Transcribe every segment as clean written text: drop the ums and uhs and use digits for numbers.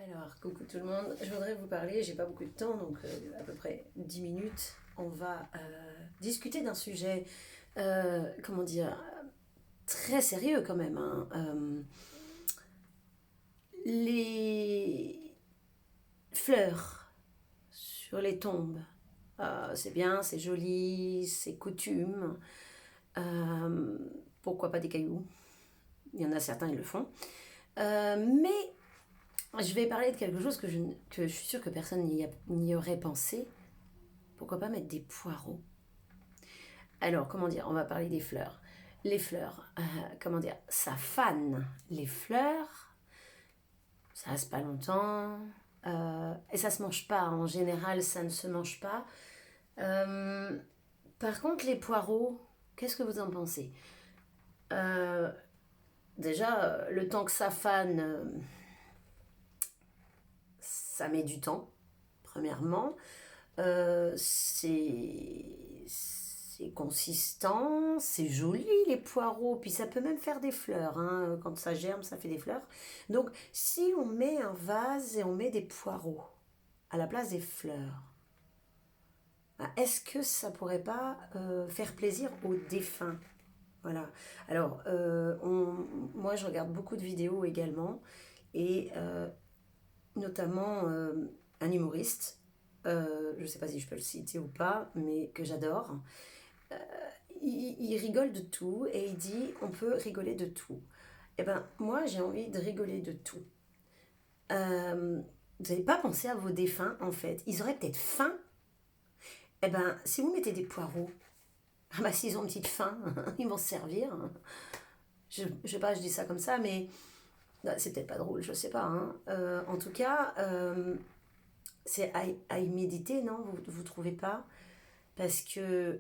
Alors, coucou tout le monde, je voudrais vous parler, j'ai pas beaucoup de temps, donc à peu près 10 minutes. On va discuter d'un sujet, comment dire, très sérieux quand même, hein. Les fleurs sur les tombes. C'est bien, c'est joli, c'est coutume. Euh, Pourquoi pas des cailloux? Il y en a certains, ils le font. Mais je vais parler de quelque chose que je suis sûre que personne n'y aurait pensé. Pourquoi pas mettre des poireaux? Alors, comment dire? On va parler des fleurs. Les fleurs, comment dire? Ça fane. Les fleurs, ça reste pas longtemps. Et ça se mange pas. En général, ça ne se mange pas. Euh, Par contre, les poireaux, qu'est-ce que vous en pensez? Euh, Déjà, le temps que ça fane, ça met du temps, premièrement. C'est consistant, c'est joli les poireaux, puis ça peut même faire des fleurs, hein. Quand ça germe, ça fait des fleurs. Donc si on met un vase et on met des poireaux à la place des fleurs, est-ce que ça pourrait pas faire plaisir aux défunts? Voilà. Alors, moi je regarde beaucoup de vidéos également, et notamment un humoriste, je ne sais pas si je peux le citer ou pas, mais que j'adore. Euh, il rigole de tout et il dit on peut rigoler de tout. Eh ben moi j'ai envie de rigoler de tout. Euh, vous n'avez pas pensé à vos défunts en fait. Ils auraient peut-être faim. Eh ben si vous mettez des poireaux, ah bah s'ils ont une petite faim, ils vont se servir. Je sais pas, je dis ça comme ça, mais c'est peut-être pas drôle, je sais pas, hein. En tout cas, c'est à y méditer, non? Vous trouvez pas? Parce que,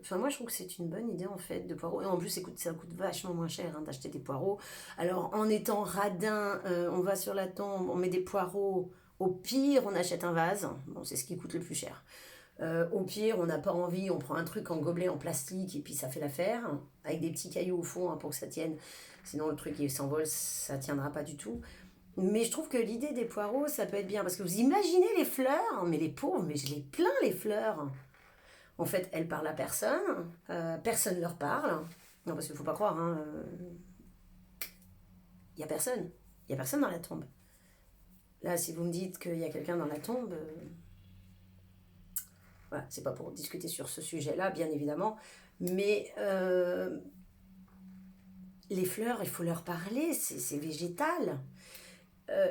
enfin, moi je trouve que c'est une bonne idée en fait de poireaux. Et en plus, ça coûte vachement moins cher, hein, d'acheter des poireaux. Alors, en étant radin, on va sur la tombe, on met des poireaux. Au pire, on achète un vase. Bon, c'est ce qui coûte le plus cher. Au pire, on n'a pas envie, on prend un truc en gobelet en plastique et puis ça fait l'affaire, avec des petits cailloux au fond, hein, pour que ça tienne. Sinon, le truc il s'envole, ça tiendra pas du tout. Mais je trouve que l'idée des poireaux, ça peut être bien. Parce que vous imaginez les fleurs, mais les pauvres, mais je les plains les fleurs. En fait, elles parlent à personne, personne leur parle. Non, parce qu'il ne faut pas croire, hein, il n'y a personne. Il n'y a personne dans la tombe. Là, si vous me dites qu'il y a quelqu'un dans la tombe, voilà, c'est pas pour discuter sur ce sujet-là, bien évidemment. Mais les fleurs, il faut leur parler, c'est végétal.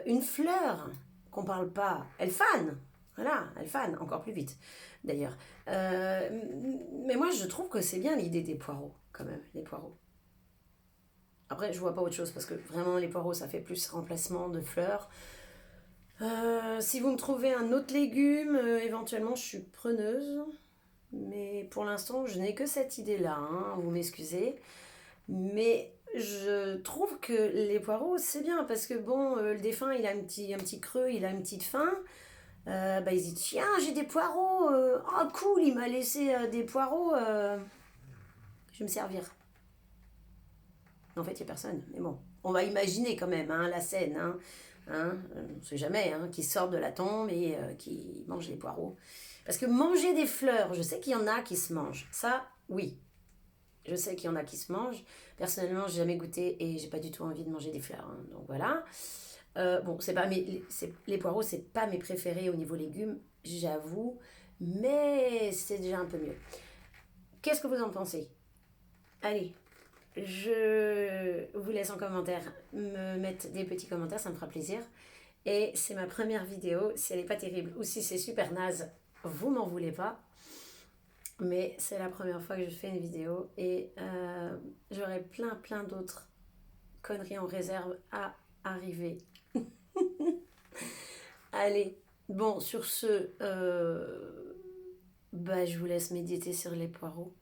Une fleur qu'on parle pas, elle fane. Voilà, elle fane encore plus vite, d'ailleurs. Euh, mais moi, je trouve que c'est bien l'idée des poireaux, quand même, les poireaux. Après, je vois pas autre chose, parce que vraiment, les poireaux, ça fait plus remplacement de fleurs. Si vous me trouvez un autre légume, éventuellement, je suis preneuse. Mais pour l'instant, je n'ai que cette idée-là, hein, vous m'excusez. Mais je trouve que les poireaux, c'est bien parce que bon, le défunt, il a un petit creux, il a une petite faim. Bah, il se dit tiens, j'ai des poireaux. Oh, cool, il m'a laissé des poireaux. Je vais me servir. En fait, il n'y a personne. Mais bon, on va imaginer quand même, hein, la scène. On ne sait jamais, hein, qui sort de la tombe et qui mange les poireaux. Parce que manger des fleurs, je sais qu'il y en a qui se mangent. Ça, oui. Je sais qu'il y en a qui se mangent. Personnellement, j'ai jamais goûté et j'ai pas du tout envie de manger des fleurs, hein. Donc voilà. Bon, c'est pas les poireaux, c'est pas mes préférés au niveau légumes, j'avoue. Mais c'est déjà un peu mieux. Qu'est-ce que vous en pensez? Allez, je vous laisse en commentaire me mettre des petits commentaires, ça me fera plaisir. Et c'est ma première vidéo. Si elle n'est pas terrible ou si c'est super naze, vous m'en voulez pas. Mais c'est la première fois que je fais une vidéo et j'aurai plein d'autres conneries en réserve à arriver. Allez, bon, sur ce, bah, je vous laisse méditer sur les poireaux.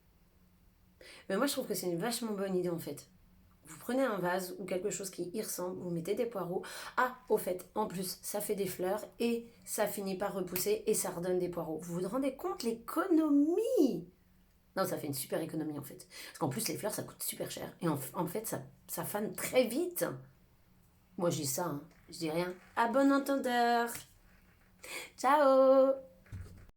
Mais moi, je trouve que c'est une vachement bonne idée en fait. Vous prenez un vase ou quelque chose qui y ressemble, vous mettez des poireaux. Ah, au fait, en plus, ça fait des fleurs et ça finit par repousser et ça redonne des poireaux. Vous vous rendez compte l'économie? Non, ça fait une super économie en fait. Parce qu'en plus, les fleurs, ça coûte super cher. Et en fait, ça fane très vite. Moi, je dis ça, hein. Je dis rien. À bon entendeur. Ciao!